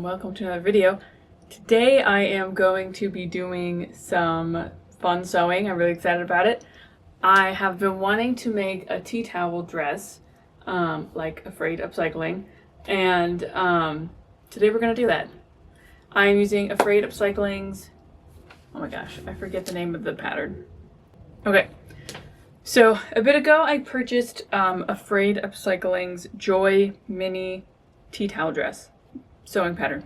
Welcome to another video. Today I am going to be doing some fun sewing. I'm really excited about it. I have been wanting to make a tea towel dress, like Afraid Upcycling, and today we're going to do that. I'm using Afraid Upcycling's, oh my gosh, I forget the name of the pattern. Okay, so a bit ago I purchased Afraid Upcycling's Joy Mini Tea Towel Dress sewing pattern,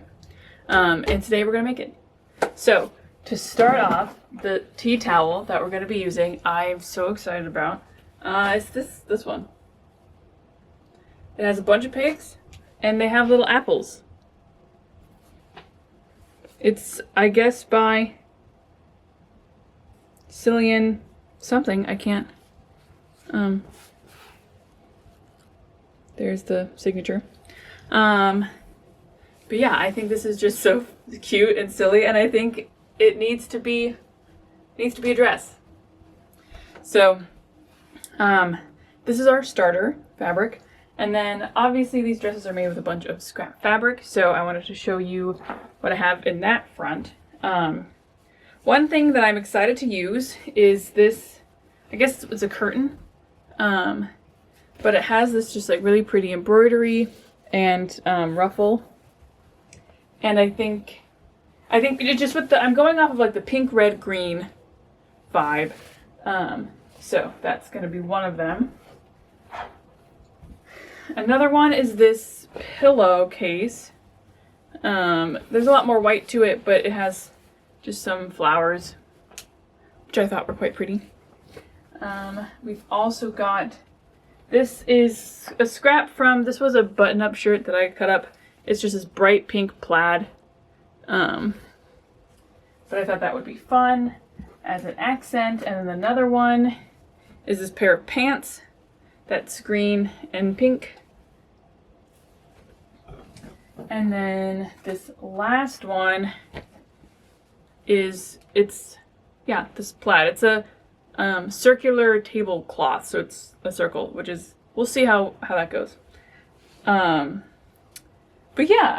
and today we're gonna make it. So to start off, the tea towel that we're gonna be using, I'm so excited about, is this one. It has a bunch of pigs and they have little apples. It's, I guess, by Cillian something. I can't, there's the signature. But yeah, I think this is just so cute and silly, and I think it needs to be a dress. So, this is our starter fabric, and then obviously these dresses are made with a bunch of scrap fabric, so I wanted to show you what I have in that front. One thing that I'm excited to use is this, I guess it's a curtain, but it has this just like really pretty embroidery and ruffle. And I think it just with the, I'm going off of like the pink, red, green vibe. So that's going to be one of them. Another one is this pillowcase. There's a lot more white to it, but it has just some flowers, which I thought were quite pretty. We've also got, this is a scrap from, this was a button-up shirt that I cut up. It's just this bright pink plaid, but I thought that would be fun as an accent. And then another one is this pair of pants that's green and pink. And then this last one is, this plaid. It's a circular tablecloth, so it's a circle, which is, we'll see how that goes. But yeah,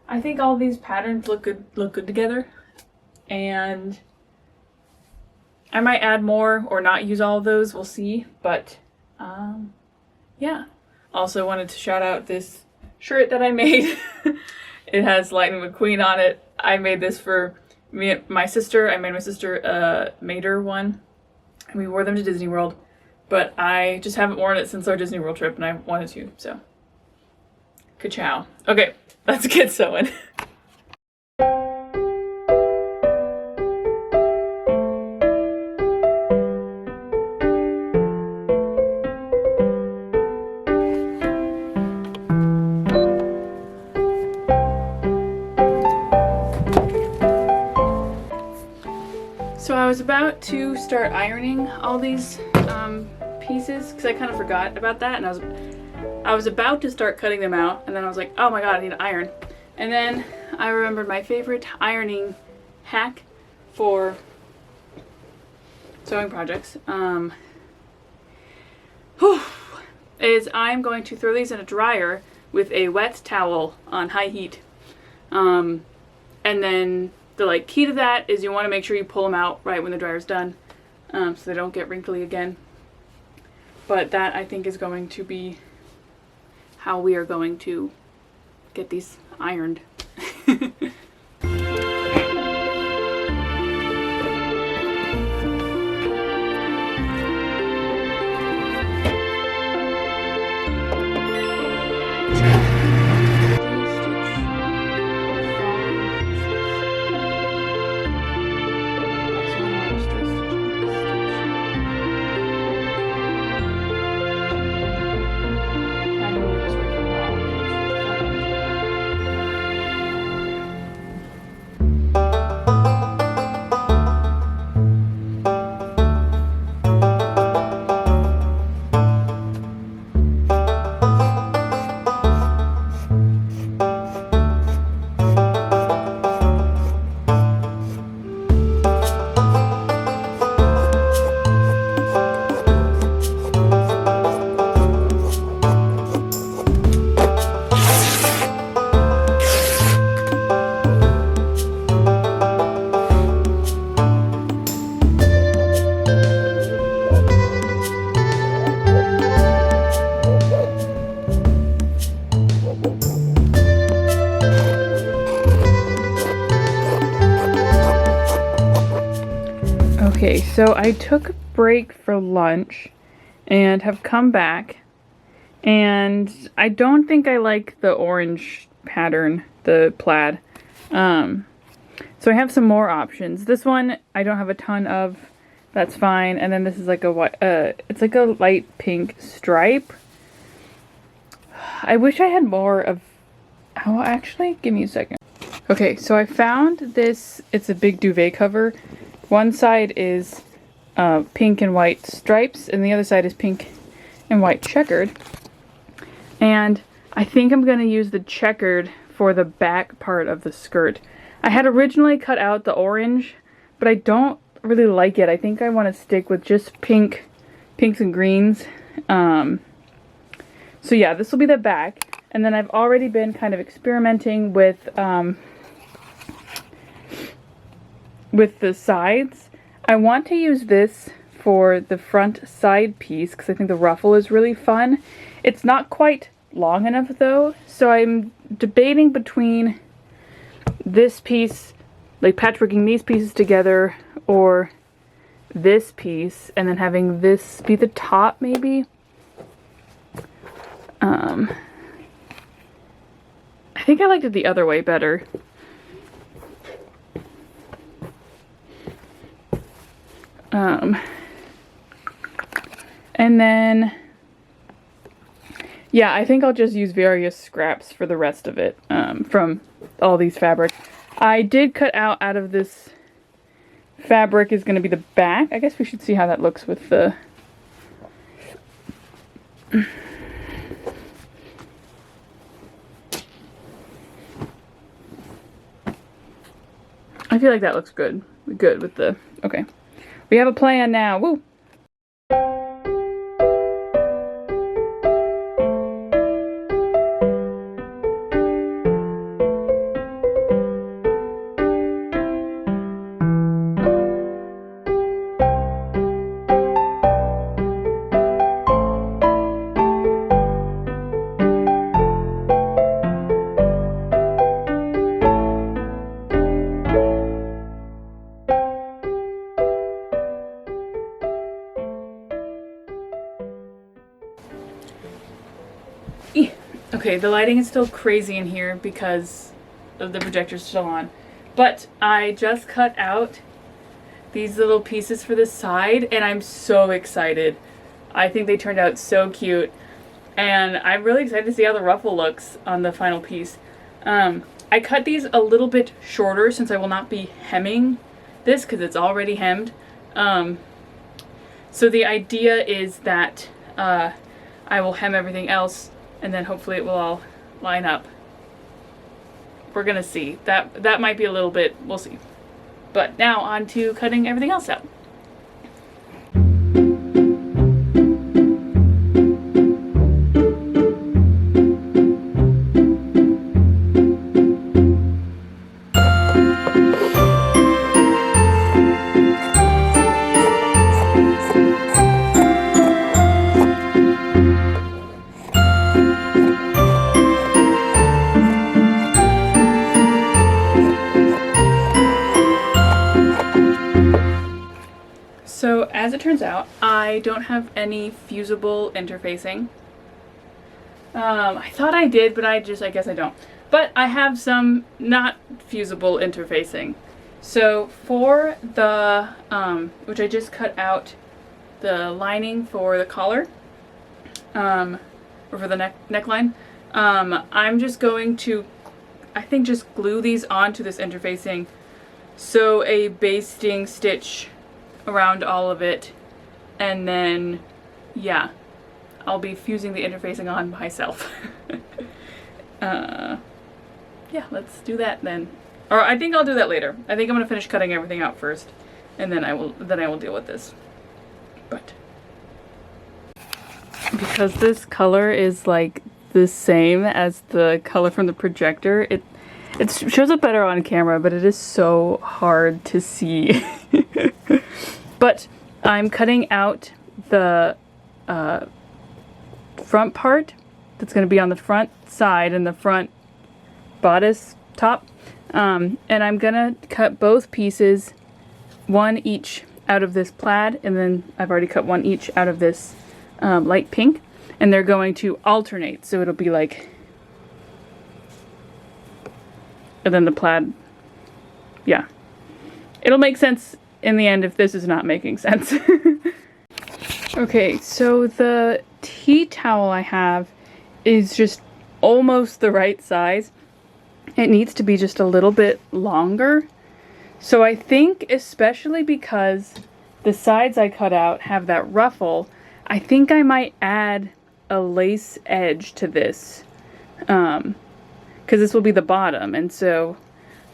I think all these patterns look good together, and I might add more or not use all of those, we'll see. But yeah, also wanted to shout out this shirt that I made. It has Lightning McQueen on it. I made this for my sister. I made my sister a Mater one, and we wore them to Disney World, but I just haven't worn it since our Disney World trip, and I wanted to, so ka-chow. Okay, let's get sewing. So I was about to start ironing all these pieces because I kind of forgot about that, and I was about to start cutting them out, and then I was like, oh my god, I need to iron. And then I remembered my favorite ironing hack for sewing projects is I'm going to throw these in a dryer with a wet towel on high heat. And then the key to that is you want to make sure you pull them out right when the dryer's done, so they don't get wrinkly again. But that, I think, is going to be how we are going to get these ironed. Okay, so I took a break for lunch and have come back, and I don't think I like the orange pattern, the plaid. So I have some more options. This one I don't have a ton of, that's fine. And then this is like a white, it's like a light pink stripe. I wish I had more of, oh, actually, give me a second. Okay, so I found this, it's a big duvet cover. One side is pink and white stripes, and the other side is pink and white checkered. And I think I'm going to use the checkered for the back part of the skirt. I had originally cut out the orange, but I don't really like it. I think I want to stick with just pinks and greens. So yeah, this will be the back. And then I've already been kind of experimenting with the sides. I want to use this for the front side piece because I think the ruffle is really fun. It's not quite long enough though, so I'm debating between this piece, like patchworking these pieces together, or this piece and then having this be the top maybe. I think I liked it the other way better. And then, yeah, I think I'll just use various scraps for the rest of it, from all these fabrics. I did cut out of this fabric is going to be the back. I guess we should see how that looks with the... I feel like that looks good. Good with the... Okay. We have a plan now. Woo! Okay, the lighting is still crazy in here because of the projector's still on. But I just cut out these little pieces for the side and I'm so excited. I think they turned out so cute. And I'm really excited to see how the ruffle looks on the final piece. I cut these a little bit shorter since I will not be hemming this because it's already hemmed. So the idea is that I will hem everything else and then hopefully it will all line up. We're gonna see. That might be a little bit, we'll see. But now on to cutting everything else out. So as it turns out, I don't have any fusible interfacing. I thought I did, but I guess I don't. But I have some not fusible interfacing. So for the, which I just cut out the lining for the collar, or for the neckline, I'm just going to, I think, just glue these onto this interfacing. So a basting stitch around all of it, and then yeah, I'll be fusing the interfacing on myself. Yeah, let's do that then. Or I think I'll do that later. I think I'm gonna finish cutting everything out first, and then I will deal with this. But because this color is like the same as the color from the projector, it shows up better on camera, but it is so hard to see. But I'm cutting out the front part that's going to be on the front side and the front bodice top. And I'm going to cut both pieces, one each out of this plaid, and then I've already cut one each out of this light pink, and they're going to alternate, so it'll be like, and then the plaid, yeah. It'll make sense in the end if this is not making sense. Okay, so the tea towel I have is just almost the right size. It needs to be just a little bit longer. So I think, especially because the sides I cut out have that ruffle, I think I might add a lace edge to this. Because this will be the bottom, and so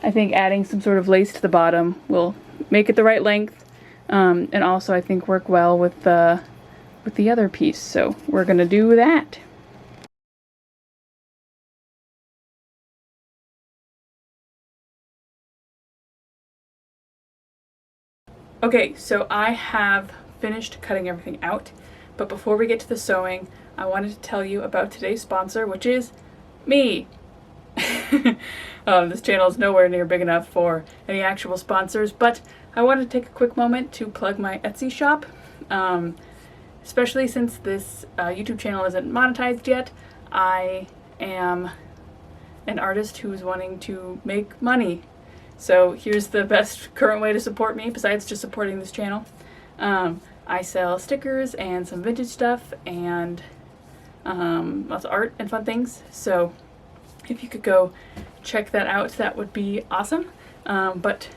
I think adding some sort of lace to the bottom will make it the right length, and also I think work well with the other piece. So we're gonna do that. Okay, so I have finished cutting everything out, but before we get to the sewing, I wanted to tell you about today's sponsor, which is me. This channel is nowhere near big enough for any actual sponsors, but I wanted to take a quick moment to plug my Etsy shop, especially since this YouTube channel isn't monetized yet. I am an artist who's wanting to make money. So here's the best current way to support me besides just supporting this channel. I sell stickers and some vintage stuff and lots of art and fun things. So if you could go check that out, that would be awesome. But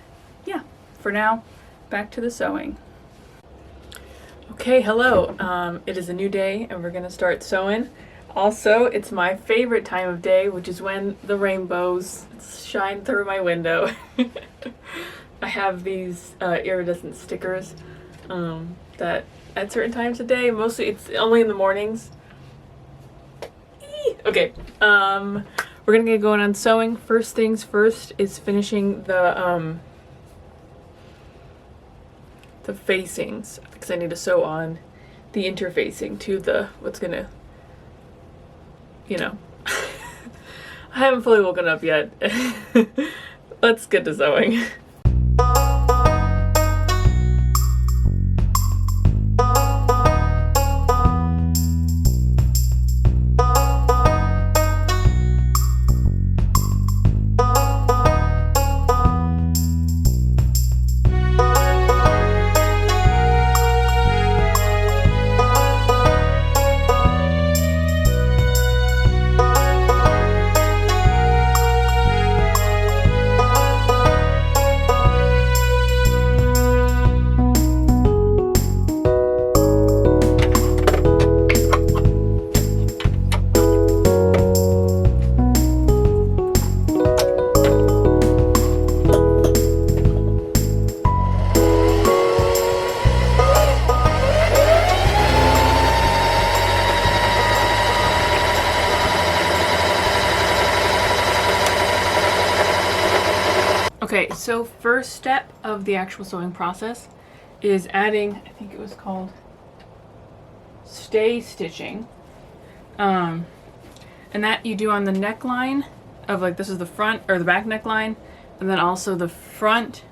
yeah, for now, back to the sewing. Okay, hello. It is a new day and we're gonna start sewing. Also, it's my favorite time of day, which is when the rainbows shine through my window. I have these iridescent stickers that at certain times of day, mostly it's only in the mornings. Okay, we're gonna get going on sewing. First things first is finishing the facings, because I need to sew on the interfacing to the what's gonna, you know. I haven't fully woken up yet. Let's get to sewing. Okay, so first step of the actual sewing process is adding, I think it was called stay stitching. And that you do on the neckline of, like, this is the front or the back neckline, and then also the front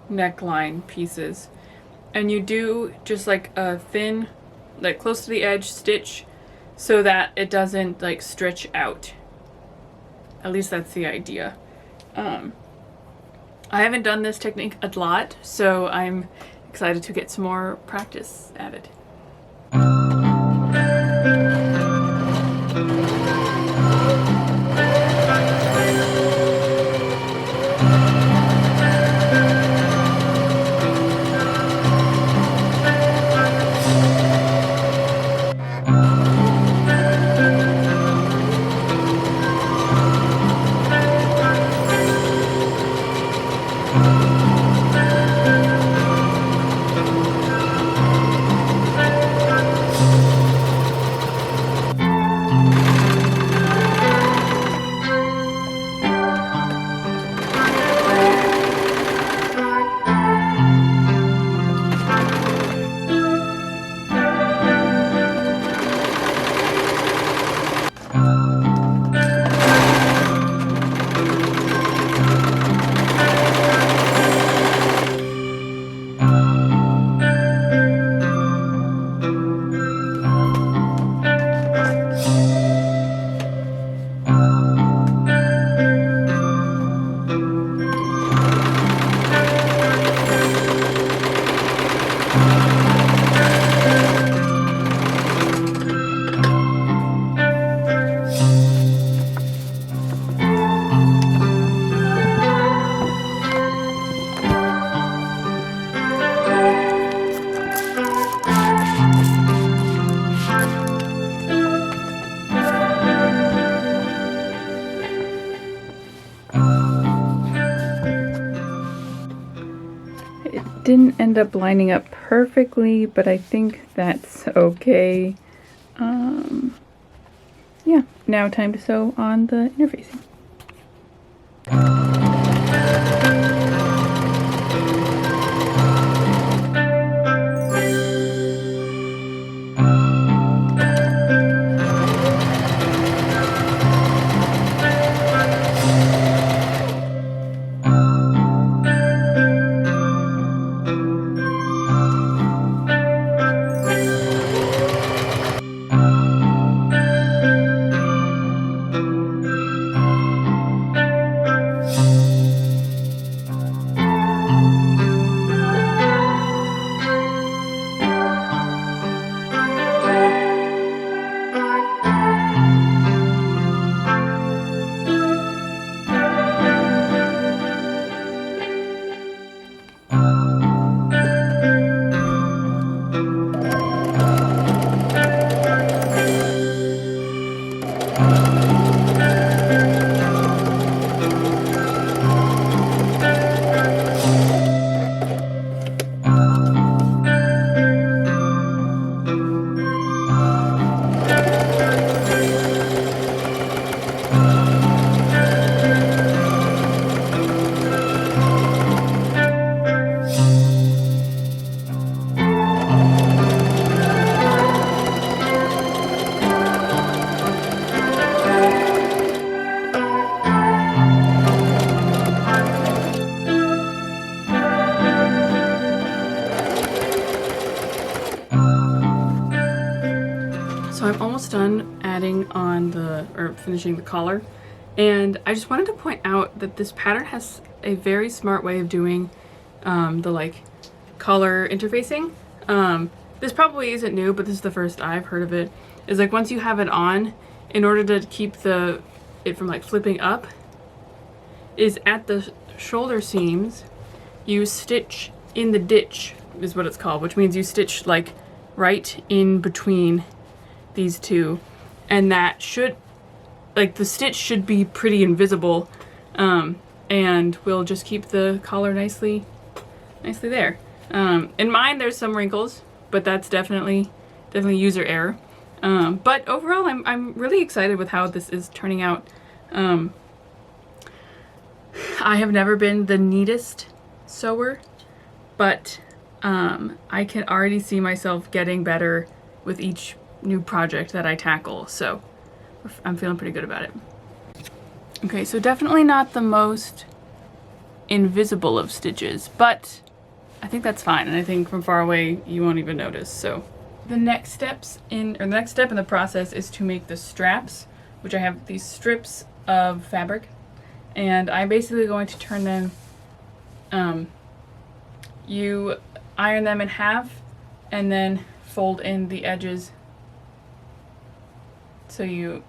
neckline pieces. And you do just like a thin, like close to the edge stitch so that it doesn't like stretch out. At least that's the idea. I haven't done this technique a lot, so I'm excited to get some more practice at it. it didn't end up lining up perfectly, but I think that's okay. Yeah, now time to sew on the interfacing. So I'm almost done adding on or finishing the collar, and I just wanted to point out that this pattern has a very smart way of doing the like collar interfacing. This probably isn't new, but this is the first I've heard of it. Is like once you have it on, in order to keep it from like flipping up, is at the shoulder seams, you stitch in the ditch, is what it's called, which means you stitch like right in between these two, and that should, like, the stitch should be pretty invisible, and we'll just keep the collar nicely there. In mine there's some wrinkles, but that's definitely user error. But overall I'm really excited with how this is turning out. I have never been the neatest sewer, but I can already see myself getting better with each new project that I tackle, so I'm feeling pretty good about it. Okay, so definitely not the most invisible of stitches, but I think that's fine, and I think from far away you won't even notice. So the next step in the process is to make the straps, which I have these strips of fabric, and I'm basically going to turn them, you iron them in half and then fold in the edges. So you,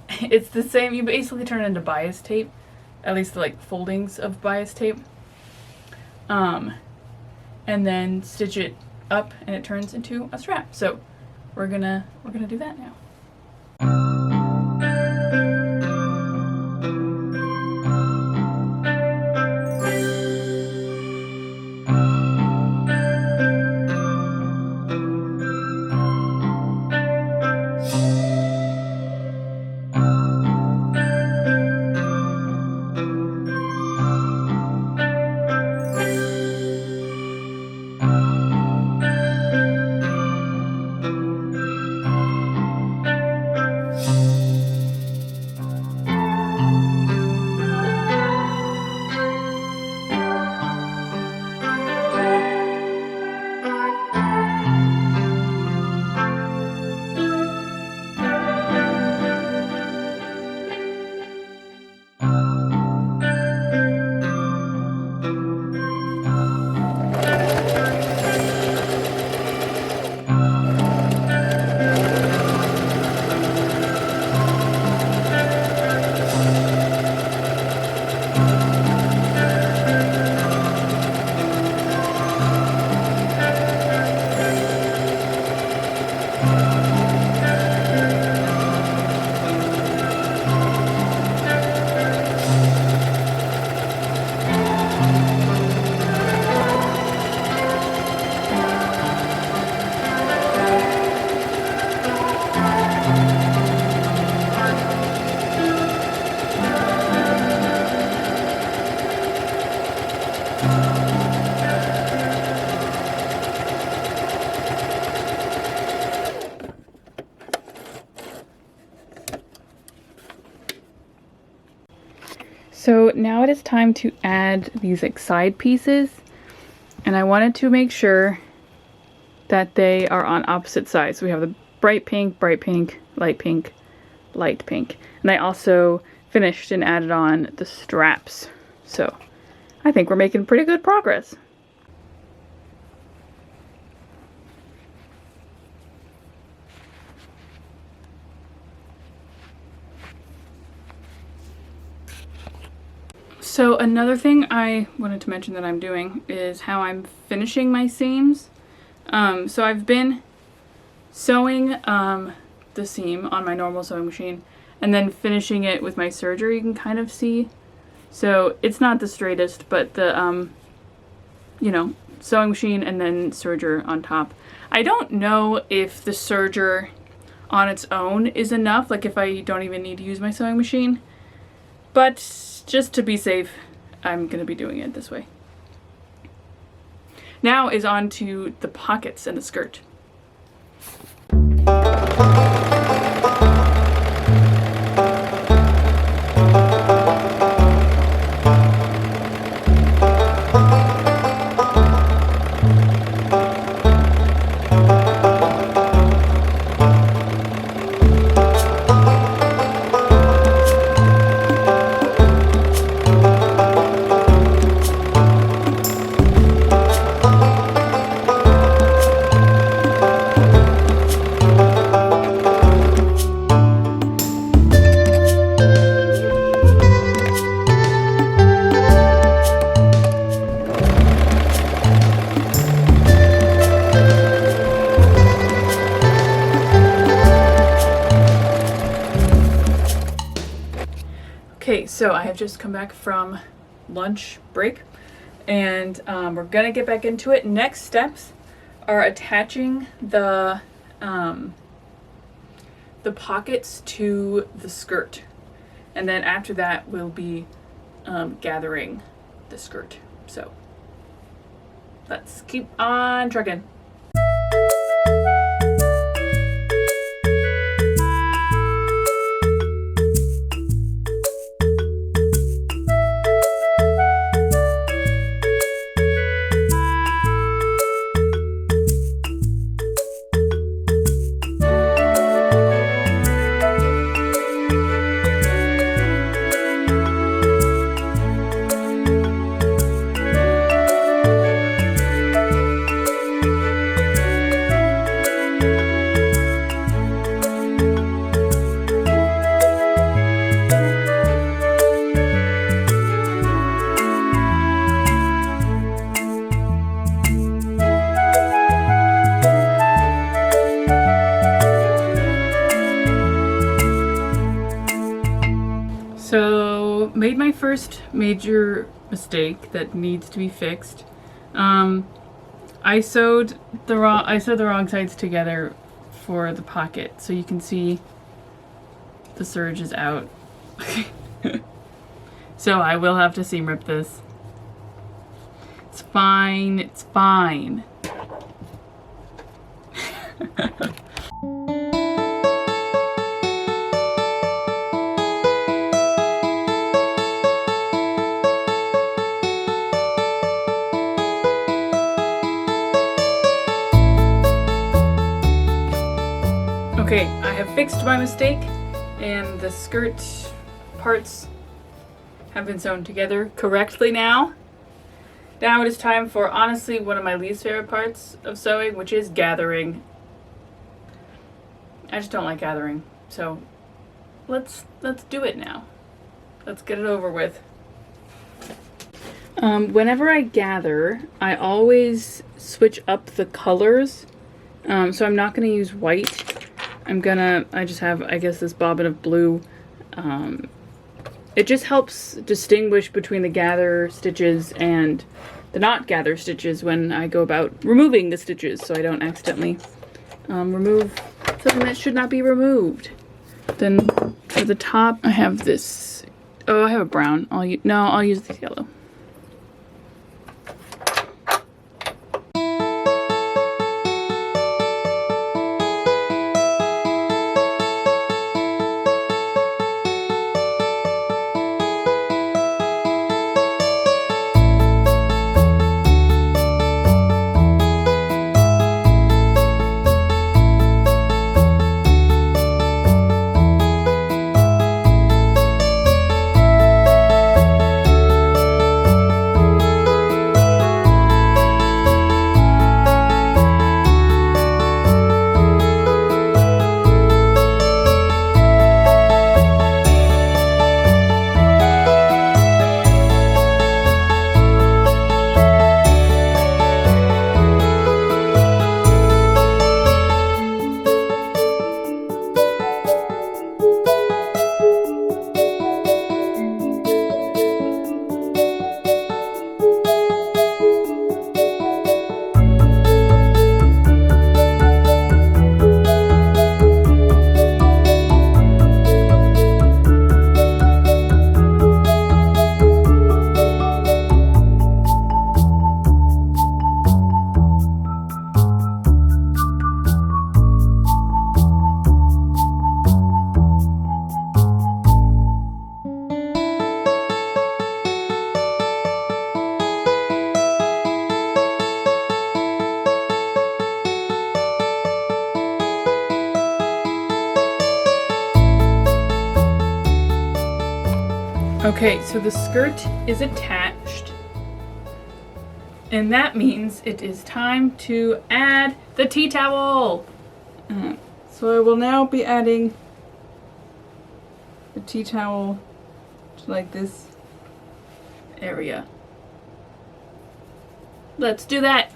it's the same, you basically turn it into bias tape, at least the like foldings of bias tape, and then stitch it up and it turns into a strap. So we're gonna do that now. it's time to add these like side pieces, and I wanted to make sure that they are on opposite sides. So we have the bright pink, light pink, light pink. And I also finished and added on the straps. So I think we're making pretty good progress. So another thing I wanted to mention that I'm doing is how I'm finishing my seams. So I've been sewing the seam on my normal sewing machine and then finishing it with my serger, you can kind of see. So it's not the straightest, but the, you know, sewing machine and then serger on top. I don't know if the serger on its own is enough, like if I don't even need to use my sewing machine. But just to be safe, I'm going to be doing it this way. Now is on to the pockets and the skirt. Okay, so I have just come back from lunch break, and we're gonna get back into it. Next steps are attaching the pockets to the skirt, and then after that we'll be gathering the skirt. So let's keep on trucking. So, made my first major mistake that needs to be fixed. I sewed the wrong sides together for the pocket, so you can see the serge is out. So I will have to seam rip this. It's fine, it's fine. Okay, I have fixed my mistake, and the skirt parts have been sewn together correctly now. Now it is time for, honestly, one of my least favorite parts of sewing, which is gathering. I just don't like gathering, so let's do it now. Let's get it over with. Whenever I gather, I always switch up the colors. So I'm not going to use white. I just have, I guess, this bobbin of blue. It just helps distinguish between the gather stitches and the not gather stitches when I go about removing the stitches, so I don't accidentally remove something that should not be removed. Then for the top, I have this. Oh, I have a brown. I'll use this yellow. Okay, so the skirt is attached. And that means it is time to add the tea towel. So I will now be adding the tea towel to like this area. Let's do that.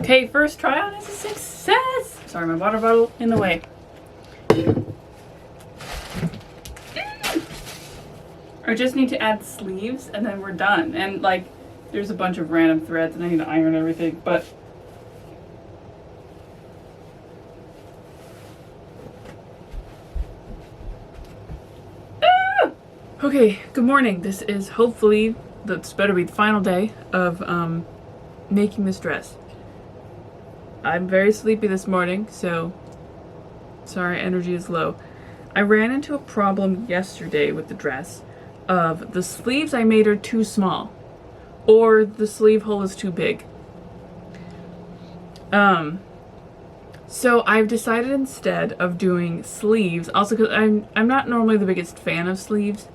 Okay, first try on is a success. Sorry, my water bottle in the way. I just need to add sleeves and then we're done. And like, there's a bunch of random threads and I need to iron everything, but okay, good morning. This is hopefully, this better be the final day of making this dress. I'm very sleepy this morning, so sorry, energy is low. I ran into a problem yesterday with the dress of the sleeves I made are too small or the sleeve hole is too big. So I've decided instead of doing sleeves, also because I'm not normally the biggest fan of sleeves.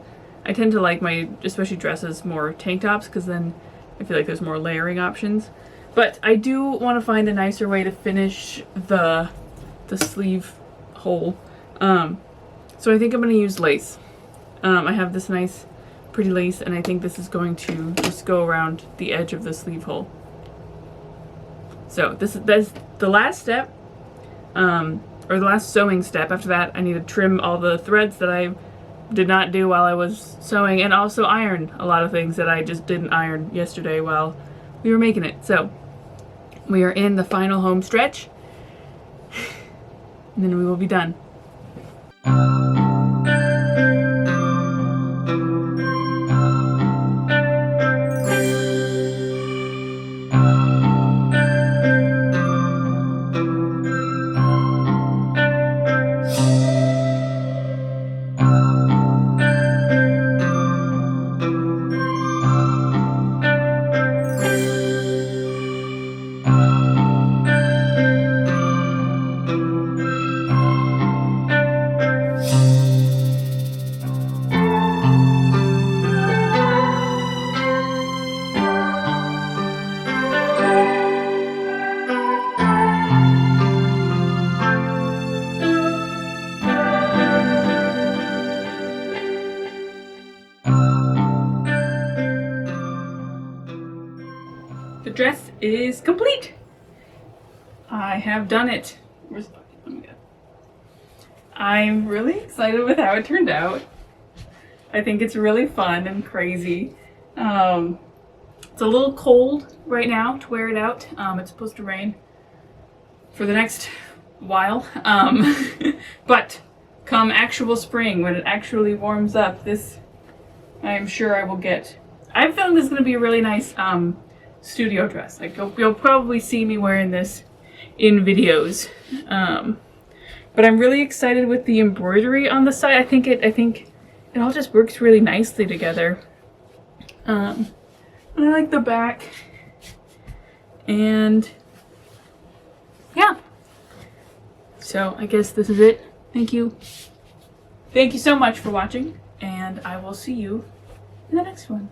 I tend to like my, especially dresses, more tank tops because then I feel like there's more layering options. But I do want to find a nicer way to finish the sleeve hole. So I think I'm going to use lace. I have this nice pretty lace and I think this is going to just go around the edge of the sleeve hole. So that's the last step, or the last sewing step. After that I need to trim all the threads that I did not do while I was sewing, and also iron a lot of things that I just didn't iron yesterday while we were making it. So we are in the final home stretch and then we will be done. The dress is complete. I have done it. Where's the bucket? Let me get it. I'm really excited with how it turned out. I think it's really fun and crazy. It's a little cold right now to wear it out. It's supposed to rain for the next while. But come actual spring, when it actually warms up, this I am sure I will get. I found this is going to be a really nice studio dress. Like you'll probably see me wearing this in videos. But I'm really excited with the embroidery on the side. I think it all just works really nicely together. And I like the back. And yeah. So I guess this is it. Thank you. Thank you so much for watching, and I will see you in the next one.